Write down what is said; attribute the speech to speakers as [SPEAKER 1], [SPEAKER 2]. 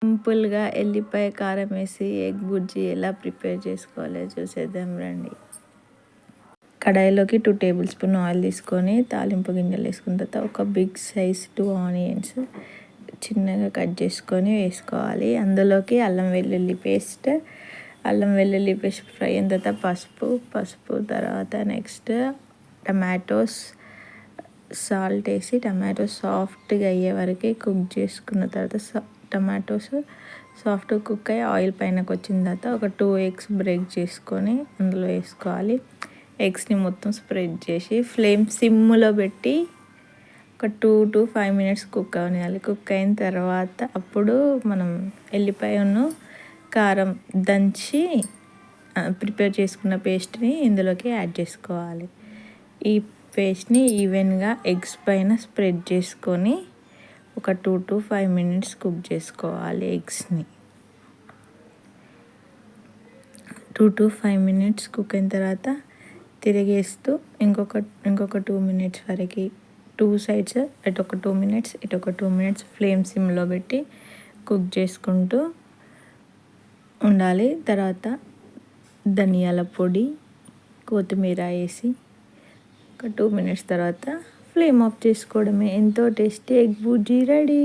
[SPEAKER 1] సింపుల్గా ఎల్లిపాయ కారం వేసి ఎగ్ బుర్జీ ఎలా ప్రిపేర్ చేసుకోవాలో చూసేద్దాం రండి. కడాయిలోకి 2 టేబుల్ స్పూన్ ఆయిల్ తీసుకొని తాలింపు గింజలు వేసుకున్న తర్వాత ఒక బిగ్ సైజ్ 2 ఆనియన్స్ చిన్నగా కట్ చేసుకొని వేసుకోవాలి. అందులోకి అల్లం వెల్లుల్లి పేస్ట్ ఫ్రై అయిన తర్వాత పసుపు తర్వాత నెక్స్ట్ టమాటోస్ సాల్ట్ వేసి టమాటోస్ సాఫ్ట్గా అయ్యే వరకు కుక్ చేసుకున్న తర్వాత టమాటోస్ సాఫ్ట్గా కుక్ అయ్యి ఆయిల్ పైనకి వచ్చిన తర్వాత ఒక 2 ఎగ్స్ బ్రేక్ చేసుకొని అందులో వేసుకోవాలి. ఎగ్స్ని మొత్తం స్ప్రెడ్ చేసి ఫ్లేమ్ సిమ్లో పెట్టి ఒక 2 to 5 మినిట్స్ కుక్ అవ్వాలి. కుక్ అయిన తర్వాత అప్పుడు మనం ఎల్లిపాయను కారం దంచి ప్రిపేర్ చేసుకున్న పేస్ట్ని ఇందులోకి యాడ్ చేసుకోవాలి. ఈ పేస్ట్ని ఈవెన్గా ఎగ్స్ పైన స్ప్రెడ్ చేసుకొని ఒక 2 to 5 మినిట్స్ కుక్ చేసుకోవాలి. ఎగ్స్ని 2 to 5 మినిట్స్ కుక్ అయిన తర్వాత తిరిగేస్తూ ఇంకొక 2 మినిట్స్ వరకు 2 సైడ్స్ అటు ఒక 2 మినిట్స్ ఇటు ఒక 2 మినిట్స్ ఫ్లేమ్ సిమ్లో పెట్టి కుక్ చేసుకుంటూ ఉండాలి. తర్వాత ధనియాల పొడి కొత్తిమీర వేసి ఒక 2 మినిట్స్ తర్వాత ఫ్లేమ్ ఆఫ్ చేసుకోవడమే. ఎంతో టేస్టీ ఎగ్ బుర్జీ రెడీ.